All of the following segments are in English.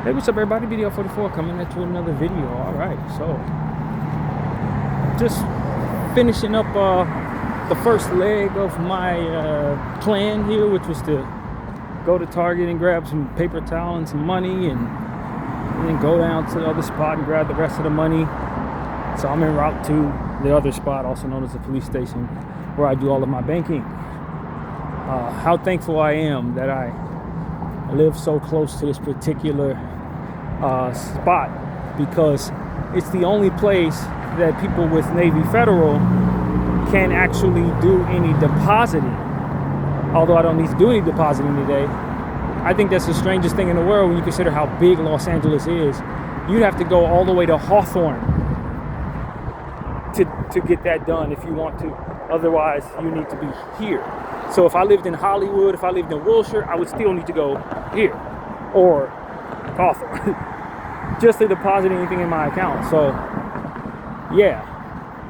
Hey, what's up, everybody? Bdf 44 coming at you with another video. All right, so just finishing up the first leg of my plan here, which was to go to Target and grab some paper towel and some money, and then go down to the other spot and grab the rest of the money. So I'm en route to the other spot, also known as the police station, where I do all of my banking. How thankful I am that I live so close to this particular spot, because it's the only place that people with Navy Federal can actually do any depositing. Although I don't need to do any depositing today. I think that's the strangest thing in the world when you consider how big Los Angeles is. You'd have to go all the way to Hawthorne to get that done if you want to. Otherwise, you need to be here. So if I lived in Hollywood, if I lived in Wilshire, I would still need to go here or Hawthorne just to deposit anything in my account. So yeah,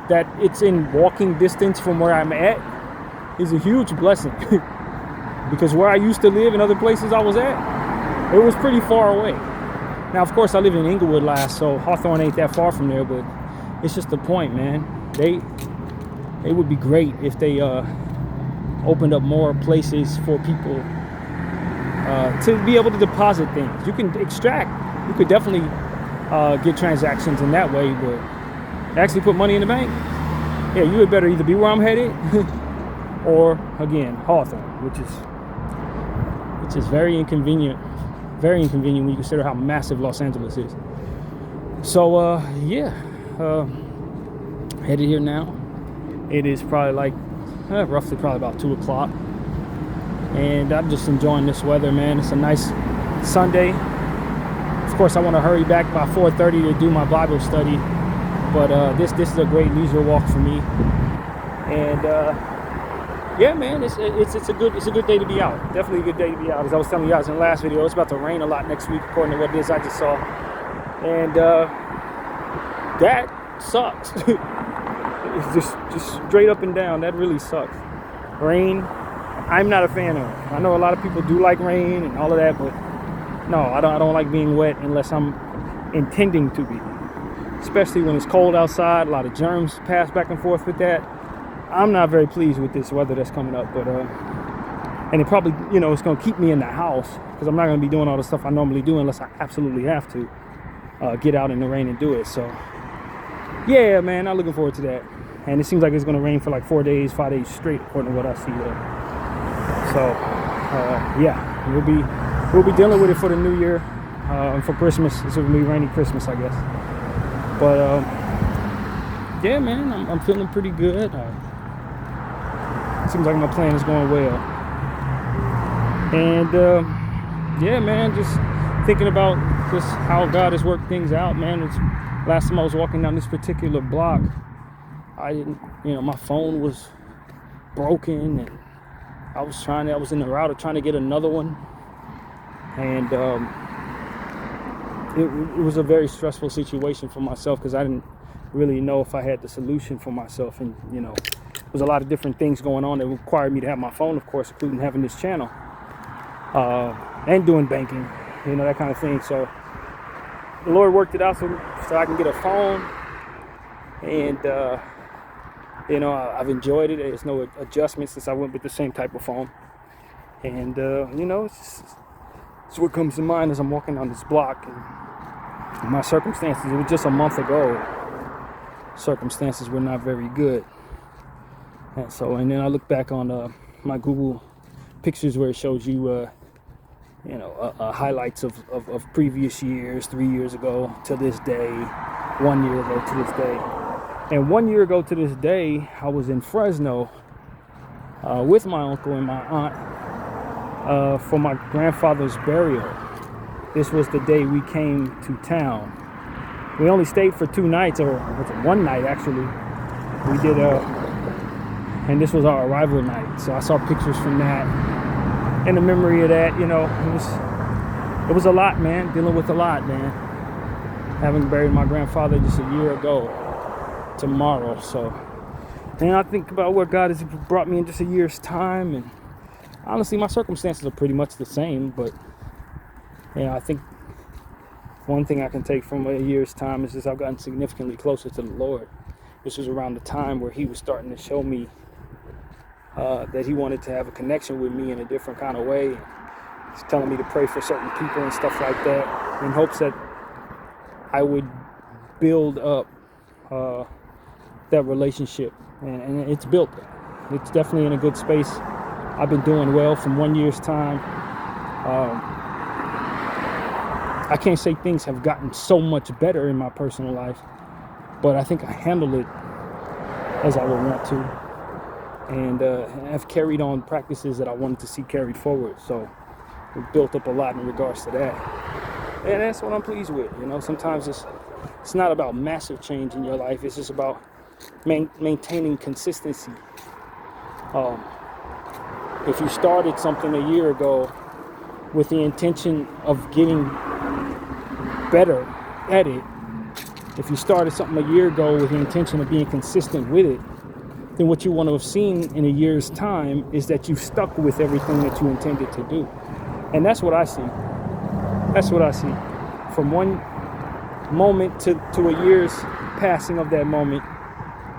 that it's in walking distance from where I'm at is a huge blessing. Because where I used to live and other places I was at, it was pretty far away. Now, of course, I lived in Inglewood last, so Hawthorne ain't that far from there, but it's just the point, man. It would be great if they opened up more places for people to be able to deposit things. You can extract. You could definitely get transactions in that way, but actually put money in the bank, yeah, you would better either be where I'm headed or, again, Hawthorne, which is very inconvenient when you consider how massive Los Angeles is. So headed here now. It is probably like roughly about 2 o'clock, and I'm just enjoying this weather, man. It's a nice Sunday. Of course, I want to hurry back by 4:30 to do my Bible study, but this is a great leisure walk for me. And yeah, man, it's a good day to be out. Definitely a good day to be out. As I was telling you guys in the last video, it's about to rain a lot next week, according to what it is I just saw, and that sucks. It's just straight up and down. That really sucks. Rain, I'm not a fan of it. I know a lot of people do like rain and all of that, but no, I don't like being wet unless I'm intending to be. Especially when it's cold outside, a lot of germs pass back and forth with that. I'm not very pleased with this weather that's coming up, but and it probably, it's going to keep me in the house, because I'm not going to be doing all the stuff I normally do unless I absolutely have to get out in the rain and do it. So yeah, man, I'm looking forward to that. And it seems like it's going to rain for like 5 days straight, according to what I see there. So yeah, we'll be dealing with it for the new year, and for Christmas. It's going to be rainy Christmas, I guess. But yeah, man, I'm feeling pretty good. Seems like my plan is going well. And yeah, man, just thinking about just how God has worked things out, man. Last time I was walking down this particular block, I didn't, my phone was broken, and I was in the route of trying to get another one, and it was a very stressful situation for myself, because I didn't really know if I had the solution for myself. And there was a lot of different things going on that required me to have my phone, of course, including having this channel and doing banking, that kind of thing. So the Lord worked it out so I can get a phone, and I've enjoyed it. There's no adjustment since I went with the same type of phone, and it's what comes to mind as I'm walking down this block. And my circumstances, it was just a month ago, circumstances were not very good, and then I look back on my Google pictures where it shows you highlights of previous years, 3 years ago to this day, 1 year ago to this day. And 1 year ago to this day, I was in Fresno with my uncle and my aunt for my grandfather's burial. This was the day we came to town. We only stayed for 2 nights, or was it 1 night actually. We did and this was our arrival night. So I saw pictures from that, and the memory of that, it was a lot, man. Dealing with a lot, man. Having buried my grandfather just a year ago tomorrow. So, and I think about where God has brought me in just a year's time, and honestly, my circumstances are pretty much the same, but I think one thing I can take from a year's time is just I've gotten significantly closer to the Lord. This was around the time where he was starting to show me that he wanted to have a connection with me in a different kind of way. He's telling me to pray for certain people and stuff like that in hopes that I would build up that relationship. And it's built. It's definitely in a good space. I've been doing well from 1 year's time. I can't say things have gotten so much better in my personal life, but I think I handle it as I would want to, and have carried on practices that I wanted to see carried forward. So we've built up a lot in regards to that, and that's what I'm pleased with. You know, sometimes it's not about massive change in your life. It's just about maintaining consistency. If you started something a year ago with the intention of getting better at it, if you started something a year ago with the intention of being consistent with it, then what you want to have seen in a year's time is that you've stuck with everything that you intended to do. And that's what I see. That's what I see. From one moment to a year's passing of that moment,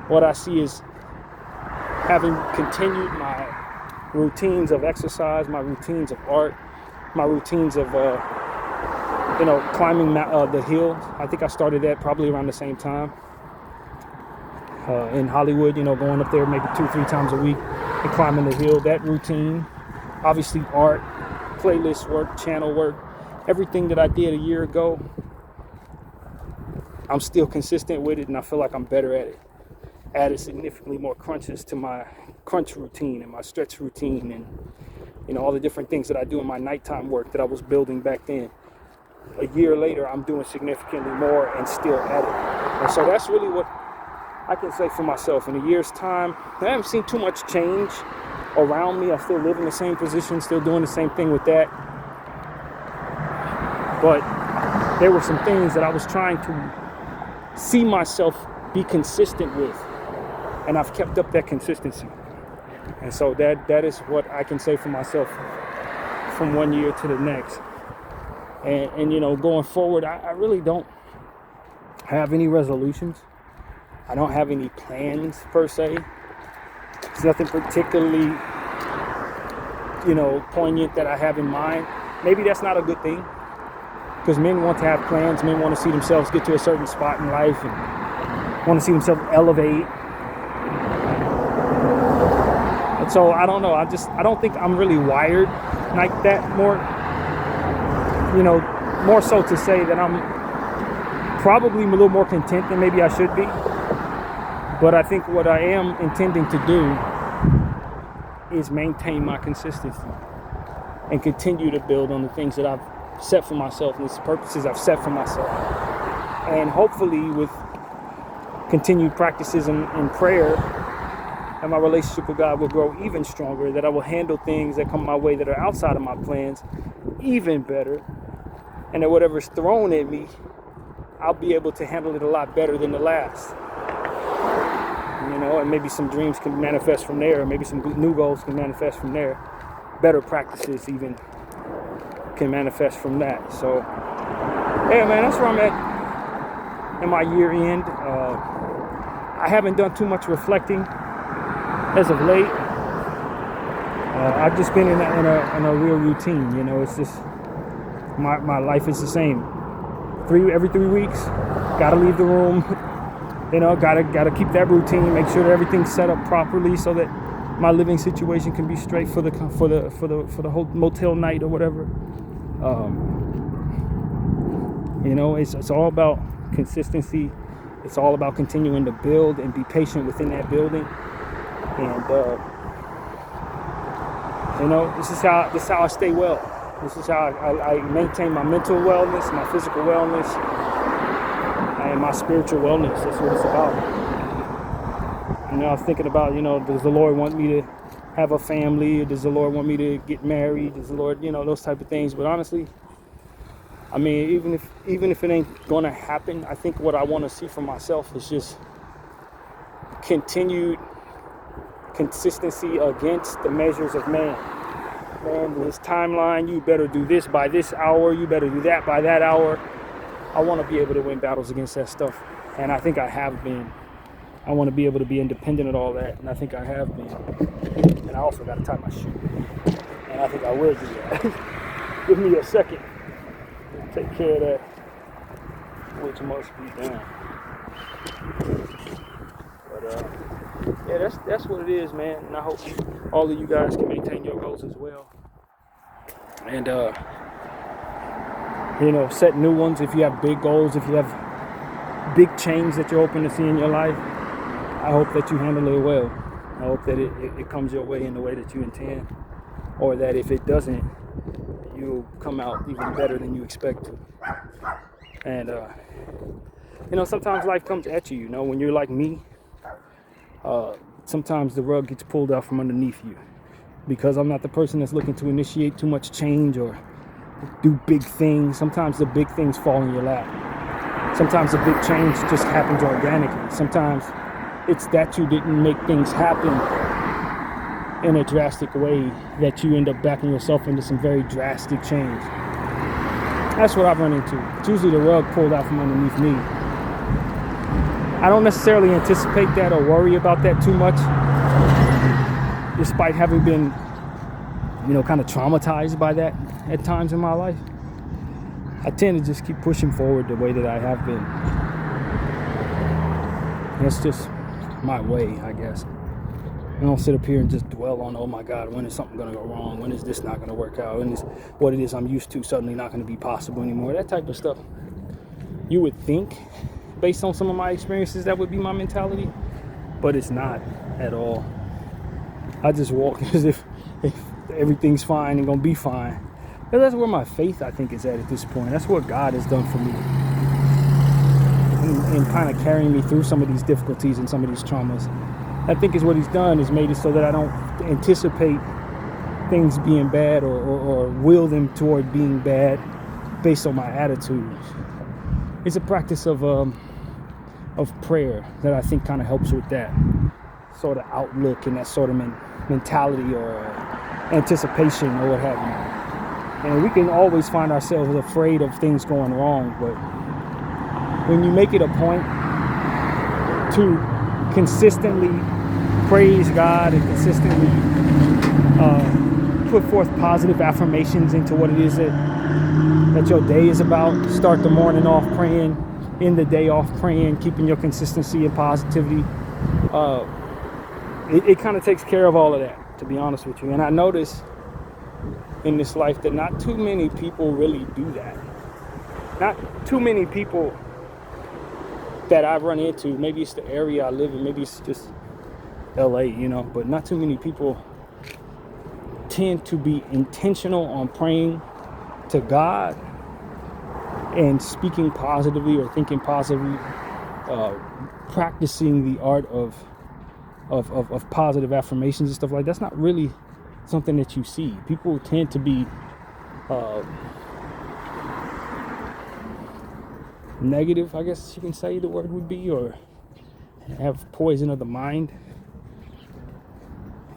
what I see is having continued my routines of exercise, my routines of art, my routines of climbing the hill. I think I started that probably around the same time. In Hollywood, going up there maybe 2-3 times a week and climbing the hill. That routine, obviously art, playlist work, channel work, everything that I did a year ago, I'm still consistent with it, and I feel like I'm better at it. Added significantly more crunches to my crunch routine and my stretch routine, and all the different things that I do in my nighttime work that I was building back then. A year later, I'm doing significantly more and still at it. And so that's really what I can say for myself. In a year's time, I haven't seen too much change around me. I still live in the same position, still doing the same thing with that. But there were some things that I was trying to see myself be consistent with, and I've kept up that consistency. And so that is what I can say for myself from 1 year to the next. And going forward, I really don't have any resolutions. I don't have any plans per se. It's nothing particularly, poignant that I have in mind. Maybe that's not a good thing, because men want to have plans. Men want to see themselves get to a certain spot in life and want to see themselves elevate. And so I don't know. I don't think I'm really wired like that. More so to say that I'm probably a little more content than maybe I should be. But I think what I am intending to do is maintain my consistency and continue to build on the things that I've set for myself and the purposes I've set for myself. And hopefully with continued practices in prayer, and my relationship with God will grow even stronger, that I will handle things that come my way that are outside of my plans even better, and that whatever's thrown at me, I'll be able to handle it a lot better than the last. And maybe some dreams can manifest from there, maybe some new goals can manifest from there. Better practices even can manifest from that. So, yeah, man, that's where I'm at in my year end. I haven't done too much reflecting as of late. I've just been in a real routine. It's just my life is the same. Every 3 weeks, gotta leave the room. Gotta keep that routine. Make sure that everything's set up properly so that my living situation can be straight for the whole motel night or whatever. It's all about consistency. It's all about continuing to build and be patient within that building. And this is how I stay well. This is how I maintain my mental wellness, my physical wellness, and my spiritual wellness. That's what it's about. I was thinking about, does the Lord want me to have a family? Or does the Lord want me to get married? Does the Lord, those type of things. But honestly, even if it ain't gonna happen, I think what I want to see for myself is just continued consistency against the measures of man. Man, this timeline, you better do this by this hour, you better do that by that hour. I want to be able to win battles against that stuff, and I think I have been. I want to be able to be independent of all that, and I think I have been. And I also got to tie my shoe, and I think I will do that. Give me a second. Take care of that, which must be done. But yeah, that's what it is, man. And I hope all of you guys can maintain your goals as well. And set new ones. If you have big goals, if you have big change that you're hoping to see in your life, I hope that you handle it well. I hope that it comes your way in the way that you intend, or that if it doesn't, you'll come out even better than you expect to. And sometimes life comes at you. When you're like me, sometimes the rug gets pulled out from underneath you, because I'm not the person that's looking to initiate too much change or do big things. Sometimes the big things fall in your lap. Sometimes the big change just happens organically. Sometimes it's that you didn't make things happen in a drastic way that you end up backing yourself into some very drastic change. That's what I've run into. It's usually the rug pulled out from underneath me. I don't necessarily anticipate that or worry about that too much, despite having been, kind of traumatized by that at times in my life. I tend to just keep pushing forward the way that I have been. That's just my way, I guess. I don't sit up here and just dwell on, oh my God, when is something going to go wrong? When is this not going to work out? When is what it is I'm used to suddenly not going to be possible anymore? That type of stuff. You would think, based on some of my experiences, that would be my mentality, but it's not at all. I just walk as if everything's fine and going to be fine. And that's where my faith, I think, is at this point. That's what God has done for me. And kind of carrying me through some of these difficulties and some of these traumas. I think is what he's done is made it so that I don't anticipate things being bad or will them toward being bad based on my attitudes. It's a practice of prayer that I think kind of helps with that sort of outlook and that sort of mentality or anticipation or what have you. And we can always find ourselves afraid of things going wrong, but when you make it a point to consistently praise God and consistently put forth positive affirmations into what it is that your day is about, start the morning off praying, end the day off praying, keeping your consistency and positivity, it kind of takes care of all of that, to be honest with you. And I notice in this life that not too many people really do that. Not too many people that I run into, maybe it's the area I live in, maybe it's just LA, but not too many people tend to be intentional on praying to God and speaking positively or thinking positively, practicing the art of positive affirmations and stuff like that. That's not really something that you see. People tend to be negative, I guess you can say the word would be, or have poison of the mind,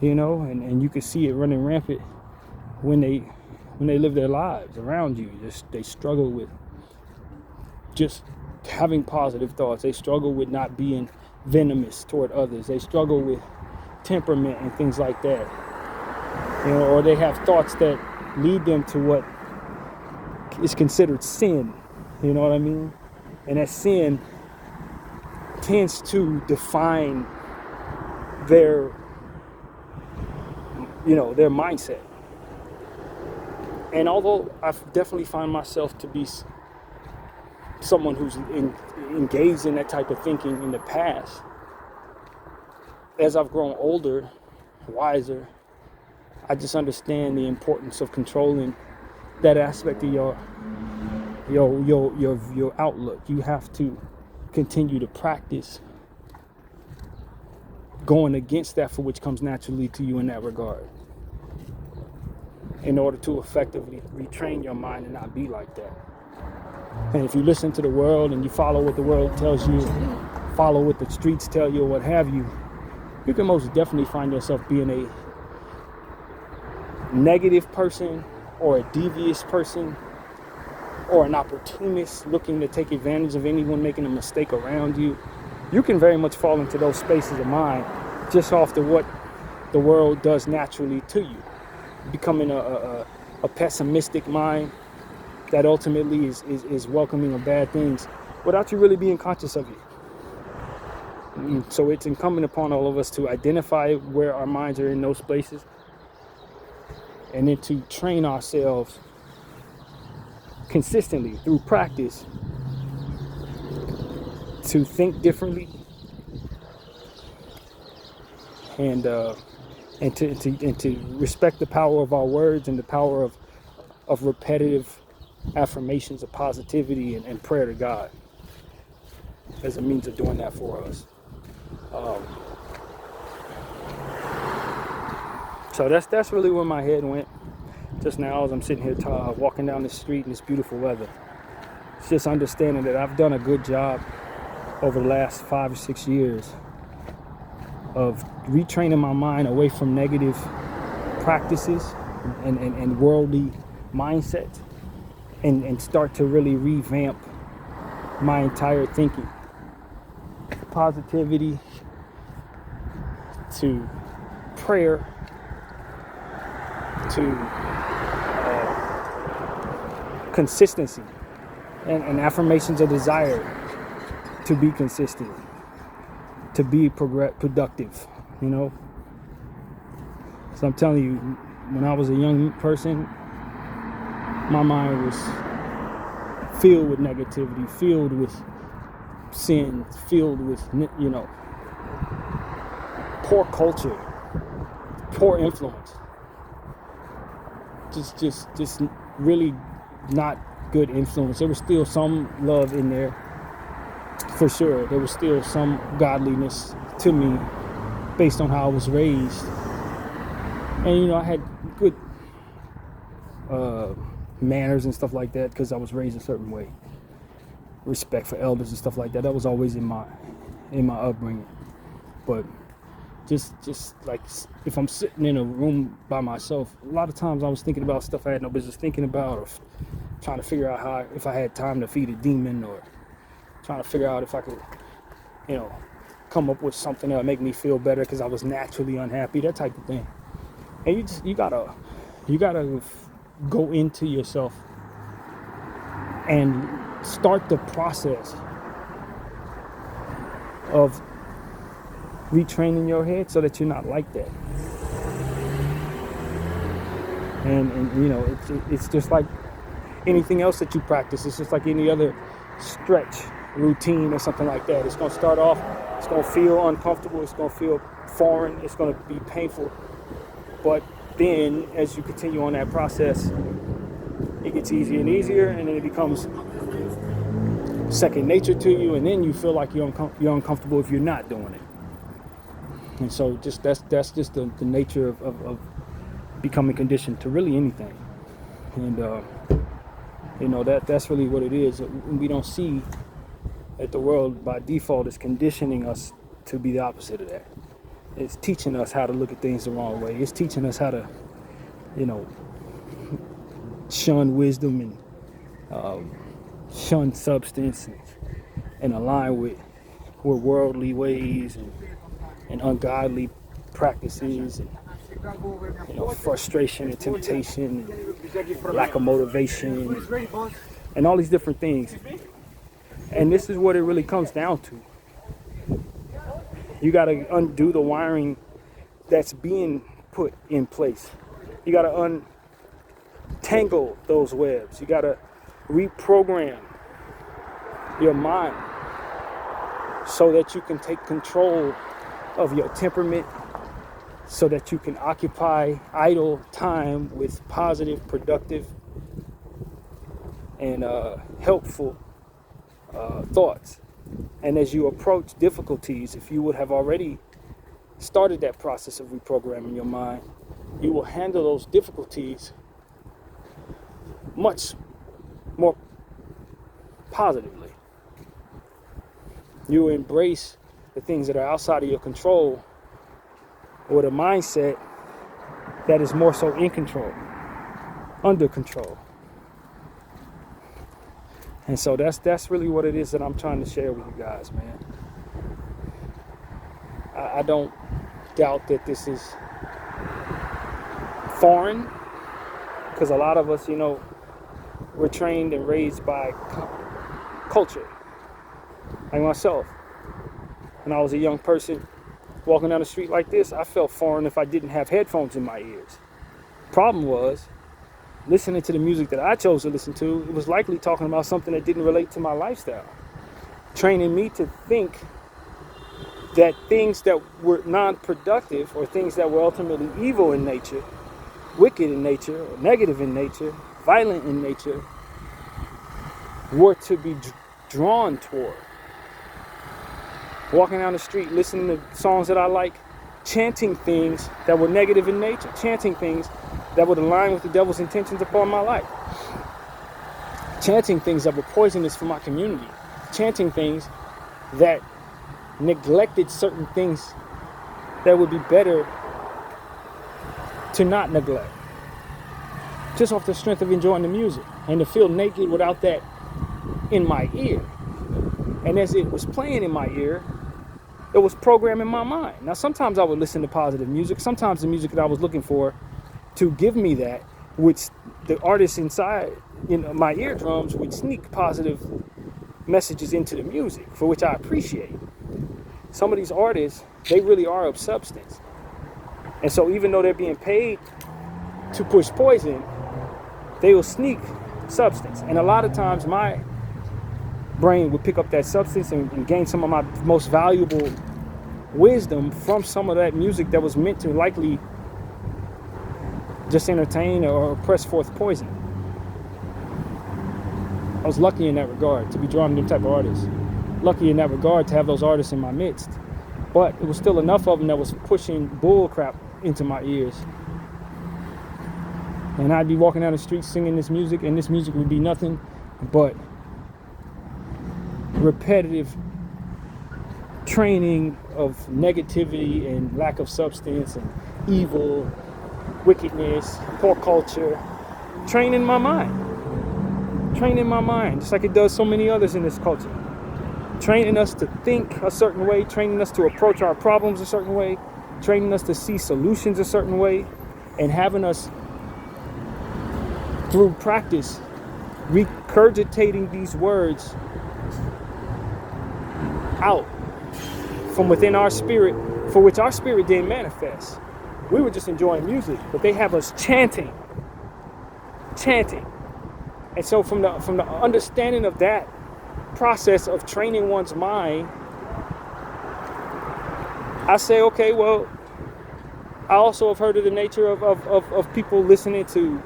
and you can see it running rampant when they live their lives around you. They struggle with just having positive thoughts. They struggle with not being venomous toward others. They struggle with temperament and things like that. Or they have thoughts that lead them to what is considered sin. You know what I mean? And that sin tends to define their mindset. And although I've definitely found myself to be someone who's engaged in that type of thinking in the past, as I've grown older, wiser, I just understand the importance of controlling that aspect of your outlook. You have to continue to practice going against that for which comes naturally to you in that regard, in order to effectively retrain your mind and not be like that. And if you listen to the world and you follow what the world tells you, follow what the streets tell you or what have you, you can most definitely find yourself being a negative person or a devious person or an opportunist looking to take advantage of anyone making a mistake around you, you can very much fall into those spaces of mind just off the what the world does naturally to you, becoming a pessimistic mind that ultimately is welcoming of bad things without you really being conscious of it. So it's incumbent upon all of us to identify where our minds are in those places, and then to train ourselves consistently through practice to think differently, and to respect the power of our words and the power of repetitive affirmations of positivity and prayer to God as a means of doing that for us. So that's really where my head went just now as I'm sitting here walking down the street in this beautiful weather. It's just understanding that I've done a good job over the last 5 or 6 years of retraining my mind away from negative practices and worldly mindsets, and start to really revamp my entire thinking. Positivity to prayer to consistency and affirmations of desire to be consistent, to be productive, you know. So I'm telling you, when I was a young person, my mind was filled with negativity, filled with sin, filled with, you know, poor culture, poor influence. Just really not good influence. There was still some love in there, for sure. There was still some godliness to me based on how I was raised. And, you know, I had good manners and stuff like that because I was raised a certain way. Respect for elders and stuff like that. That was always in my upbringing. But just like if I'm sitting in a room by myself, a lot of times I was thinking about stuff I had no business thinking about, or trying to figure out if I had time to feed a demon, or trying to figure out if I could, you know, come up with something that would make me feel better because I was naturally unhappy, that type of thing. And you gotta go into yourself and start the process of retraining your head so that you're not like that. And you know, it's just like anything else that you practice. It's just like any other stretch routine or something like that. It's going to start off, it's going to feel uncomfortable, it's going to feel foreign, it's going to be painful. But then as you continue on that process, it gets easier and easier, and then it becomes second nature to you, and then you feel like you're uncomfortable if you're not doing it. And so just that's just the nature of becoming conditioned to really anything. And you know, that's really what it is. We don't see that the world by default is conditioning us to be the opposite of that. It's teaching us how to look at things the wrong way. It's teaching us how to, you know, shun wisdom and shun substance and align with worldly ways and ungodly practices, and, you know, frustration and temptation and lack of motivation and all these different things. And this is what it really comes down to. You got to undo the wiring that's being put in place. You got to untangle those webs. You got to reprogram your mind so that you can take control of your temperament, so that you can occupy idle time with positive, productive, and helpful thoughts. And as you approach difficulties, if you would have already started that process of reprogramming your mind, you will handle those difficulties much more positively. You embrace the things that are outside of your control with a mindset that is more so in control, under control. And so that's really what it is that I'm trying to share with you guys, man. I don't doubt that this is foreign, because a lot of us, we're trained and raised by culture. Like myself, when I was a young person walking down the street like this, I felt foreign if I didn't have headphones in my ears. Problem was, listening to the music that I chose to listen to, it was likely talking about something that didn't relate to my lifestyle, training me to think that things that were non-productive, or things that were ultimately evil in nature, wicked in nature, or negative in nature, violent in nature, were to be drawn toward. Walking down the street, listening to songs that I like, chanting things that were negative in nature, chanting things that would align with the devil's intentions upon my life, chanting things that were poisonous for my community, chanting things that neglected certain things that would be better to not neglect, just off the strength of enjoying the music, and to feel naked without that in my ear. And as it was playing in my ear, it was programming my mind. Now, sometimes I would listen to positive music. Sometimes the music that I was looking for to give me that, which the artists inside, my eardrums would sneak positive messages into the music, for which I appreciate. Some of these artists, they really are of substance. And so even though they're being paid to push poison, they will sneak substance. And a lot of times my brain would pick up that substance and gain some of my most valuable wisdom from some of that music that was meant to likely just entertain or press forth poison. I was lucky in that regard to be drawn to them type of artists. Lucky in that regard to have those artists in my midst. But it was still enough of them that was pushing bull crap into my ears. And I'd be walking down the street singing this music, and this music would be nothing but repetitive training of negativity and lack of substance and evil, wickedness, poor culture, training my mind, just like it does so many others in this culture. Training us to think a certain way, training us to approach our problems a certain way, training us to see solutions a certain way, and having us, through practice, regurgitating these words out from within our spirit, for which our spirit didn't manifest. We were just enjoying music, but they have us chanting. And so from the understanding of that process of training one's mind, I say, okay, well, I also have heard of the nature of people listening to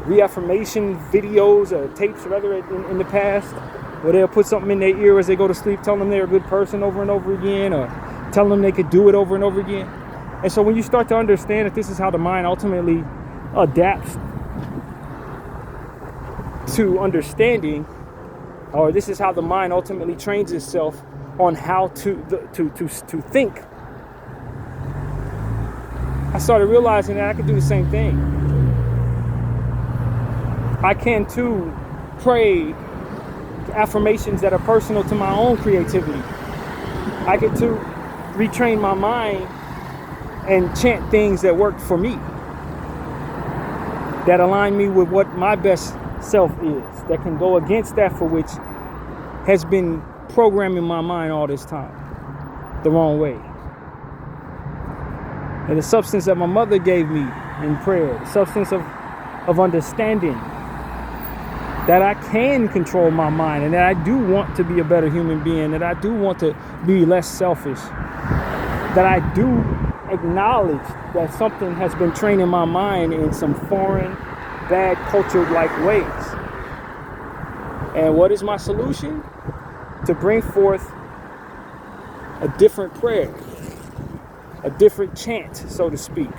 reaffirmation videos or tapes, rather, in the past, where they'll put something in their ear as they go to sleep, telling them they're a good person over and over again, or telling them they could do it over and over again. And so when you start to understand that this is how the mind ultimately adapts to understanding, or this is how the mind ultimately trains itself on how to think, I started realizing that I could do the same thing. I can too pray affirmations that are personal to my own creativity. I can too retrain my mind and chant things that work for me, that align me with what my best self is, that can go against that for which has been programming my mind all this time the wrong way. And the substance that my mother gave me in prayer, the substance of understanding that I can control my mind, and that I do want to be a better human being, that I do want to be less selfish, that I do acknowledge that something has been training my mind in some foreign, bad, cultured-like ways. And what is my solution? To bring forth a different prayer, a different chant, so to speak.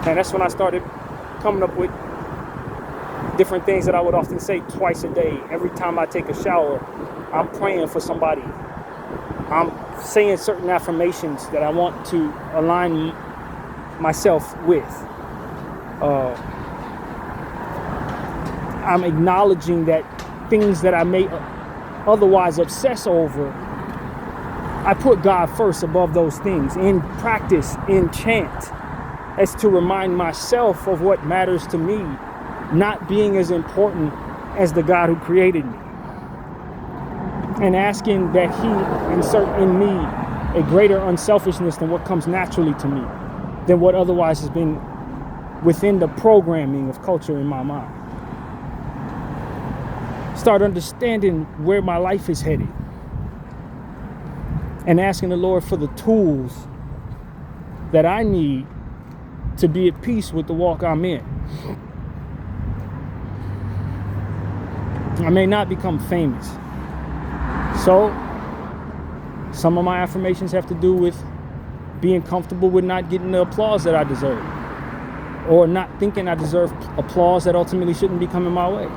And that's when I started coming up with different things that I would often say twice a day. Every time I take a shower, I'm praying for somebody. I'm saying certain affirmations that I want to align myself with. I'm acknowledging that things that I may otherwise obsess over, I put God first above those things in practice, in chant, as to remind myself of what matters to me, not being as important as the God who created me. And asking that he insert in me a greater unselfishness than what comes naturally to me, than what otherwise has been within the programming of culture in my mind. Start understanding where my life is headed. And asking the Lord for the tools that I need to be at peace with the walk I'm in. I may not become famous. So, some of my affirmations have to do with being comfortable with not getting the applause that I deserve. Or not thinking I deserve applause that ultimately shouldn't be coming my way.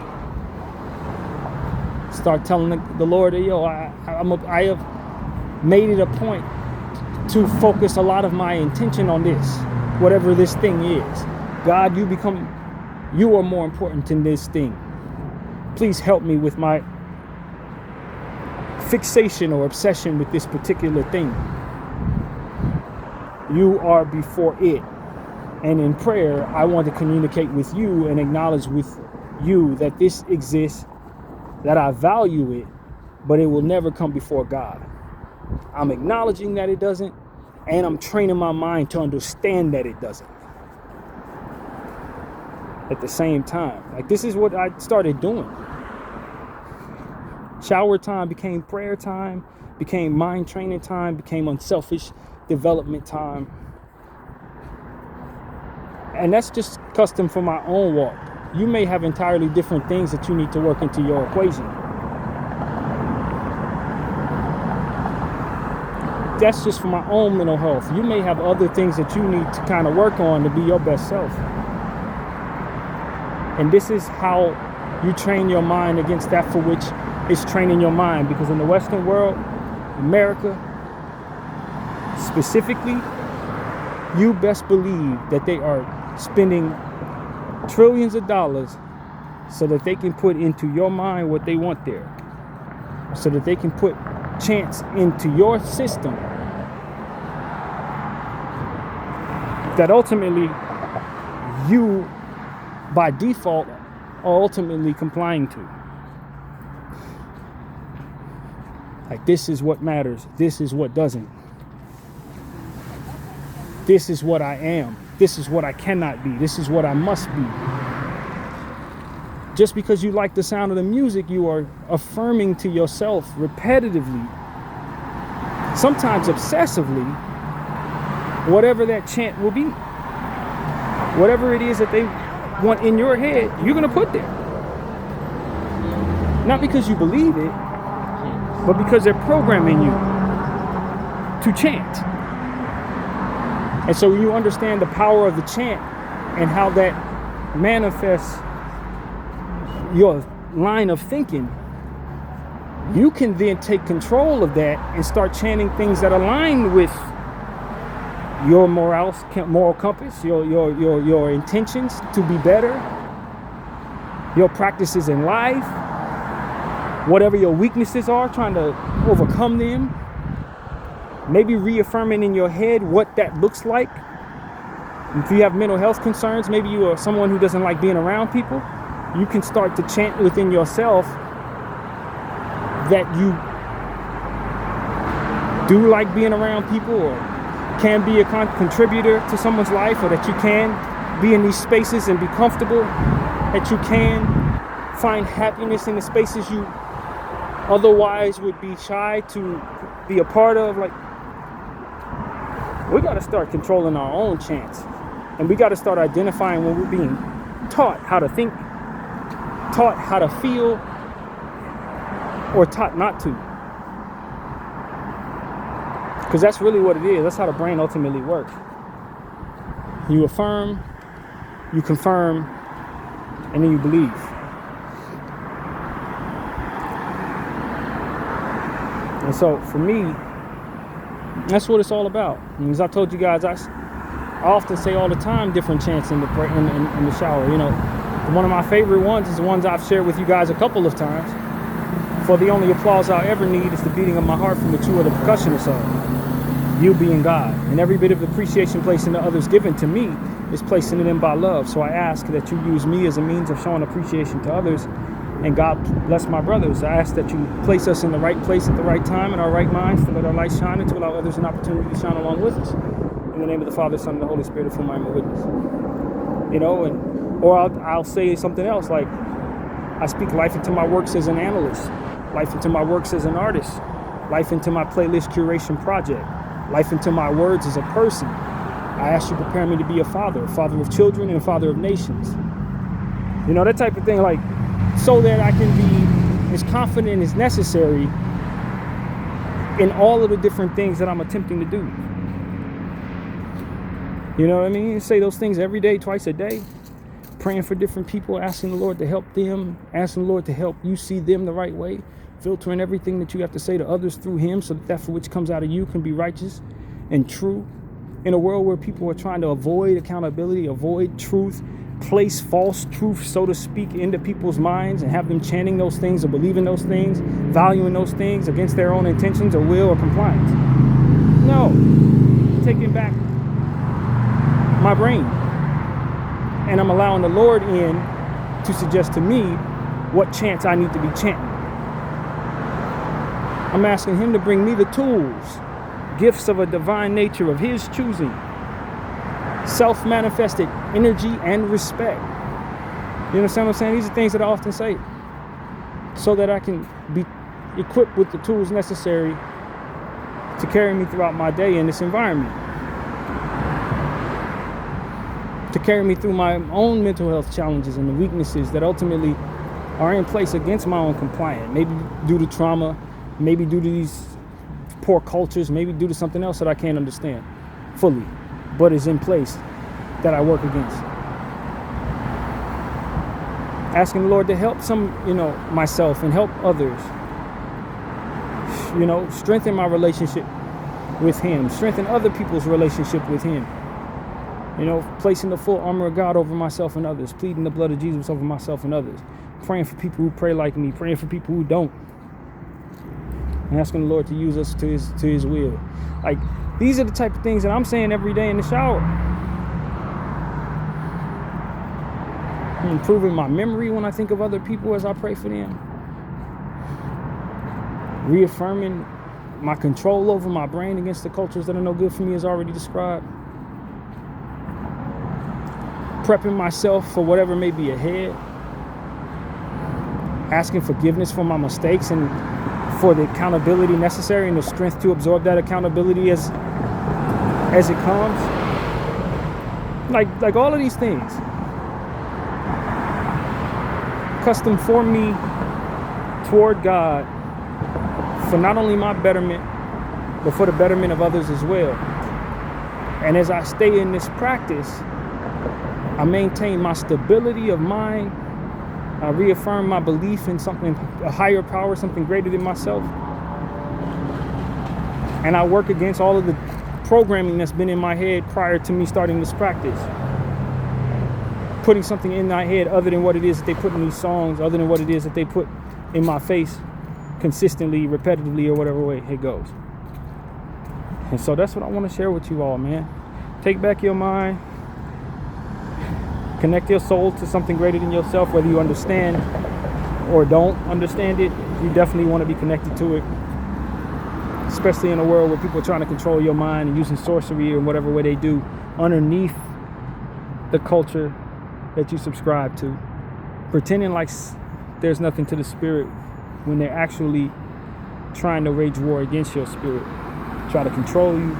Start telling the Lord, yo, I have made it a point to focus a lot of my intention on this, whatever this thing is. God, you are more important than this thing. Please help me with my fixation or obsession with this particular thing. You are before it. And in prayer, I want to communicate with you and acknowledge with you that this exists, that I value it, but it will never come before God. I'm acknowledging that it doesn't, and I'm training my mind to understand that it doesn't. At the same time, like, this is what I started doing. Shower time became prayer time, became mind training time, became unselfish development time. And that's just custom for my own walk. You may have entirely different things that you need to work into your equation. That's just for my own mental health. You may have other things that you need to kind of work on to be your best self. And this is how you train your mind against that for which it's training your mind. Because in the Western world, America specifically, you best believe that they are spending trillions of dollars so that they can put into your mind what they want there. So that they can put chance into your system that ultimately you by default are ultimately complying to. Like, this is what matters, this is what doesn't. This is what I am, this is what I cannot be, this is what I must be. Just because you like the sound of the music, you are affirming to yourself repetitively, sometimes obsessively, whatever that chant will be. Whatever it is that they want in your head, you're going to put there. Not because you believe it, but because they're programming you to chant. And so when you understand the power of the chant and how that manifests your line of thinking, you can then take control of that and start chanting things that align with your moral compass, your intentions to be better, your practices in life, whatever your weaknesses are, trying to overcome them. Maybe reaffirming in your head what that looks like. If you have mental health concerns, maybe you are someone who doesn't like being around people, you can start to chant within yourself that you do like being around people, or can be a contributor to someone's life, or that you can be in these spaces and be comfortable, that you can find happiness in the spaces you otherwise would be shy to be a part of. Like, we got to start controlling our own chants, and we got to start identifying when we're being taught how to think, taught how to feel, or taught not to. Because that's really what it is. That's how the brain ultimately works. You affirm, you confirm, and then you believe. And so for me, that's what it's all about. And as I told you guys, I often say all the time different chants in the shower. You know, One of my favorite ones is the ones I've shared with you guys a couple of times. For the only applause I'll ever need is the beating of my heart from the two of the percussionists of you being God. And every bit of appreciation placed into others given to me is placed into them by love. So I ask that you use me as a means of showing appreciation to others. And God bless my brothers. I ask that you place us in the right place at the right time in our right minds to let our light shine and to allow others an opportunity to shine along with us. In the name of the Father, Son, and the Holy Spirit, of whom I am a witness. You know, or I'll say something else like, I speak life into my works as an analyst, life into my works as an artist, life into my playlist curation project, life into my words as a person. I ask you to prepare me to be a father of children and a father of nations. You know, that type of thing, like, so that I can be as confident as necessary in all of the different things that I'm attempting to do. You know what I mean? Say those things every day, twice a day. Praying for different people, asking the Lord to help them, asking the Lord to help you see them the right way, filtering everything that you have to say to others through Him so that for which comes out of you can be righteous and true. In a world where people are trying to avoid accountability, avoid truth, place false truth, so to speak, into people's minds and have them chanting those things or believing those things, valuing those things against their own intentions or will or compliance. No, taking back my brain. And I'm allowing the Lord in to suggest to me what chants I need to be chanting. I'm asking Him to bring me the tools, gifts of a divine nature of His choosing, self-manifested energy and respect. You understand what I'm saying? These are things that I often say so that I can be equipped with the tools necessary to carry me throughout my day in this environment, to carry me through my own mental health challenges and the weaknesses that ultimately are in place against my own compliance, maybe due to trauma, maybe due to these poor cultures, maybe due to something else that I can't understand fully, but is in place that I work against. Asking the Lord to help myself and help others, strengthen my relationship with Him, strengthen other people's relationship with Him. Placing the full armor of God over myself and others, pleading the blood of Jesus over myself and others, praying for people who pray like me, praying for people who don't, and asking the Lord to use us to His will. Like, these are the type of things that I'm saying every day in the shower. I'm improving my memory when I think of other people as I pray for them. Reaffirming my control over my brain against the cultures that are no good for me as already described. Prepping myself for whatever may be ahead. Asking forgiveness for my mistakes and for the accountability necessary and the strength to absorb that accountability as it comes. Like all of these things. Custom for me toward God for not only my betterment, but for the betterment of others as well. And as I stay in this practice, I maintain my stability of mind. I reaffirm my belief in something, a higher power, something greater than myself. And I work against all of the programming that's been in my head prior to me starting this practice. Putting something in my head other than what it is that they put in these songs, other than what it is that they put in my face consistently, repetitively, or whatever way it goes. And so that's what I want to share with you all, man. Take back your mind. Connect your soul to something greater than yourself, whether you understand or don't understand it. You definitely want to be connected to it, especially in a world where people are trying to control your mind and using sorcery or whatever way they do underneath the culture that you subscribe to, pretending like there's nothing to the spirit when they're actually trying to wage war against your spirit, try to control you,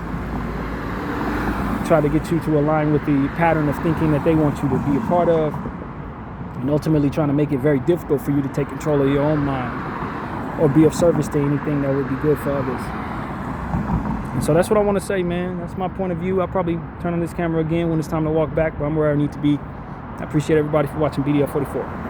try to get you to align with the pattern of thinking that they want you to be a part of, and ultimately trying to make it very difficult for you to take control of your own mind or be of service to anything that would be good for others. And so that's what I want to say, man. That's my point of view. I'll probably turn on this camera again when it's time to walk back, but I'm where I need to be. I appreciate everybody for watching BDF 44.